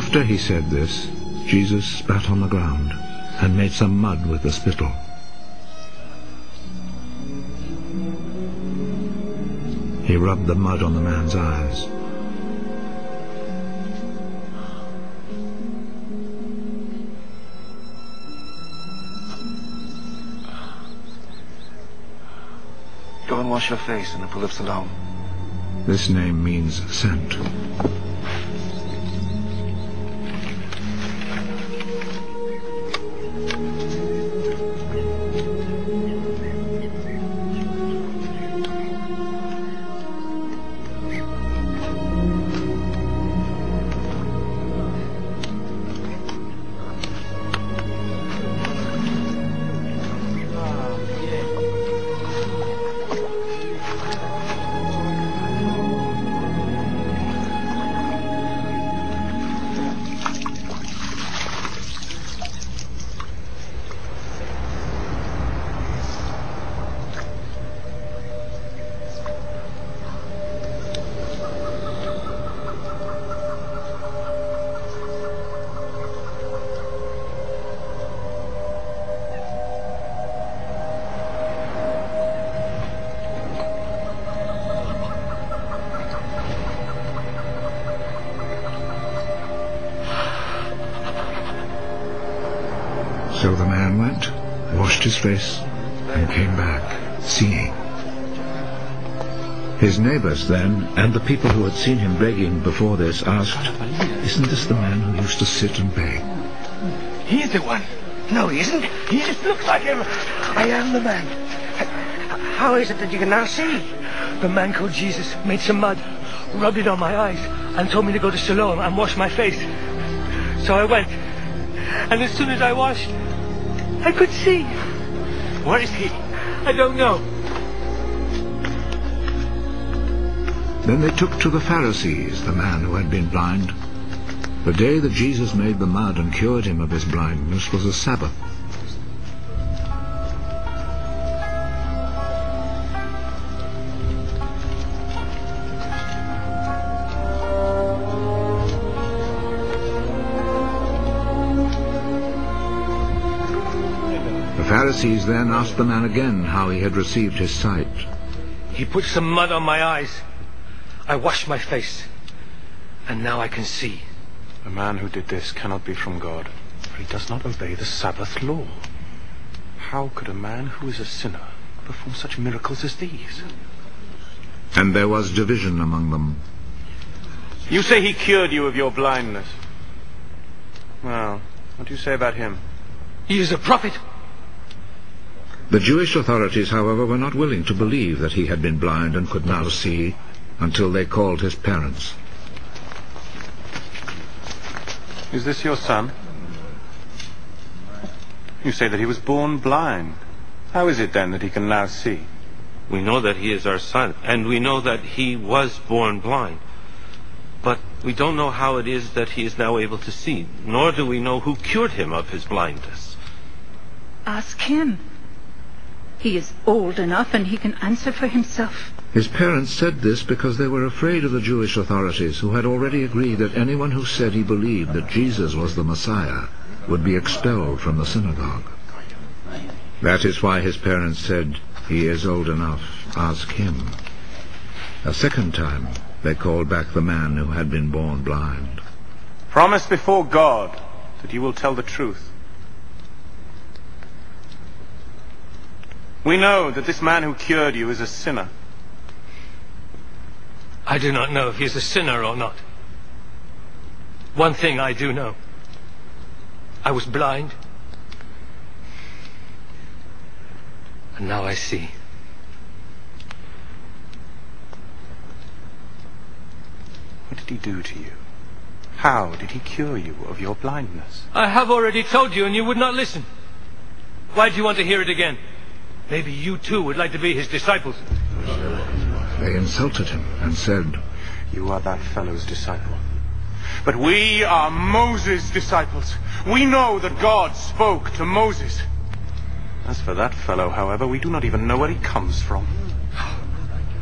After he said this, Jesus spat on the ground and made some mud with the spittle. He rubbed the mud on the man's eyes. Go and wash your face in the pool of Siloam. This name means sent. So the man went, washed his face, and came back, seeing. His neighbors then, and the people who had seen him begging before this, asked, "Isn't this the man who used to sit and beg?" He's the one. No, he isn't. He just looks like him. I am the man. How is it that you can now see? The man called Jesus made some mud, rubbed it on my eyes, and told me to go to Siloam and wash my face. So I went, and as soon as I washed, I could see. Where is he? I don't know. Then they took to the Pharisees the man who had been blind. The day that Jesus made the mud and cured him of his blindness was a Sabbath. The Pharisees then asked the man again how he had received his sight. He put some mud on my eyes. I washed my face, and now I can see. The man who did this cannot be from God, for he does not obey the Sabbath law. How could a man who is a sinner perform such miracles as these? And there was division among them. You say he cured you of your blindness. Well, what do you say about him? He is a prophet. The Jewish authorities, however, were not willing to believe that he had been blind and could now see, until they called his parents. Is this your son? You say that he was born blind. How is it then that he can now see? We know that he is our son, and we know that he was born blind. But we don't know how it is that he is now able to see, nor do we know who cured him of his blindness. Ask him. He is old enough and he can answer for himself. His parents said this because they were afraid of the Jewish authorities, who had already agreed that anyone who said he believed that Jesus was the Messiah would be expelled from the synagogue. That is why his parents said, "He is old enough, ask him." A second time they called back the man who had been born blind. Promise before God that you will tell the truth. We know that this man who cured you is a sinner. I do not know if he is a sinner or not. One thing I do know. I was blind, and now I see. What did he do to you? How did he cure you of your blindness? I have already told you, and you would not listen. Why do you want to hear it again? Maybe you too would like to be his disciples. They insulted him and said, "You are that fellow's disciple. But we are Moses' disciples. We know that God spoke to Moses. As for that fellow, however, we do not even know where he comes from."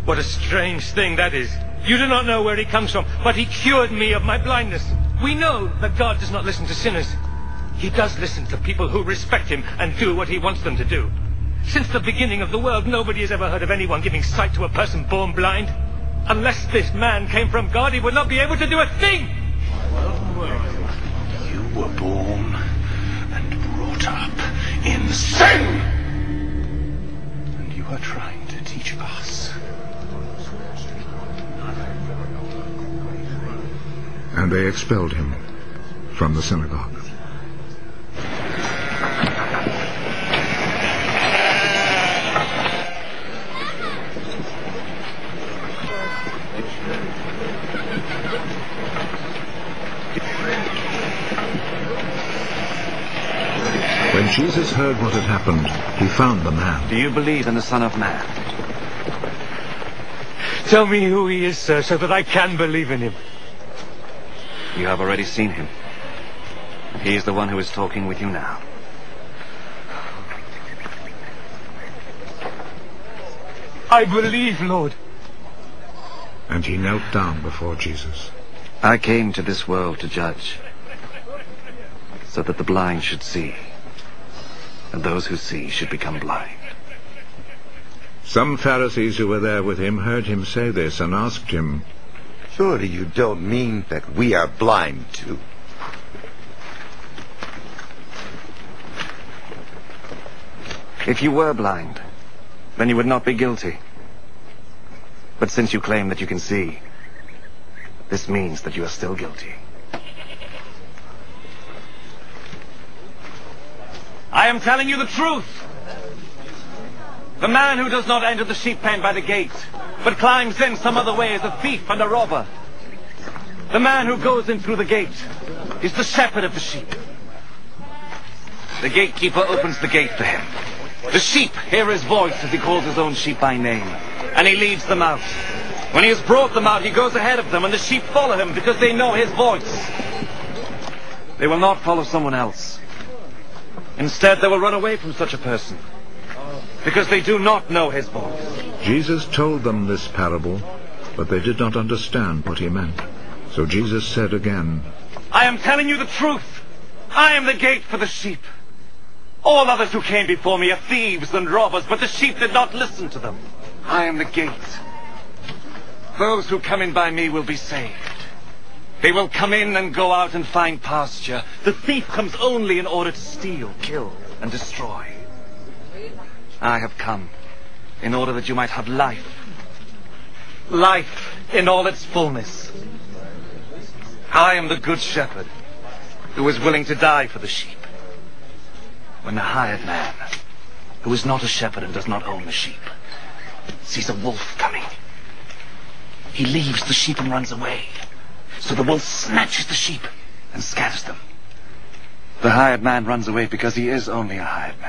What a strange thing that is. You do not know where he comes from, but he cured me of my blindness. We know that God does not listen to sinners. He does listen to people who respect him and do what he wants them to do. Since the beginning of the world, nobody has ever heard of anyone giving sight to a person born blind. Unless this man came from God, he would not be able to do a thing! You were born and brought up in sin! And you are trying to teach us. And they expelled him from the synagogue. When Jesus heard what had happened, he found the man. Do you believe in the Son of Man? Tell me who he is, sir, so that I can believe in him. You have already seen him. He is the one who is talking with you now. I believe, Lord. And he knelt down before Jesus. I came to this world to judge, so that the blind should see, and those who see should become blind. Some Pharisees who were there with him heard him say this and asked him, Surely you don't mean that we are blind too? If you were blind, then you would not be guilty. But since you claim that you can see, this means that you are still guilty. I am telling you the truth. The man who does not enter the sheep pen by the gate, but climbs in some other way, is a thief and a robber. The man who goes in through the gate is the shepherd of the sheep. The gatekeeper opens the gate for him. The sheep hear his voice as he calls his own sheep by name, and he leads them out. When he has brought them out, he goes ahead of them, and the sheep follow him because they know his voice. They will not follow someone else. Instead, they will run away from such a person, because they do not know his voice. Jesus told them this parable, but they did not understand what he meant. So Jesus said again, I am telling you the truth. I am the gate for the sheep. All others who came before me are thieves and robbers, but the sheep did not listen to them. I am the gate. Those who come in by me will be saved. They will come in and go out and find pasture. The thief comes only in order to steal, kill, and destroy. I have come in order that you might have life. Life in all its fullness. I am the good shepherd who is willing to die for the sheep. When the hired man, who is not a shepherd and does not own the sheep, sees a wolf coming, he leaves the sheep and runs away. So the wolf snatches the sheep and scatters them. The hired man runs away because he is only a hired man.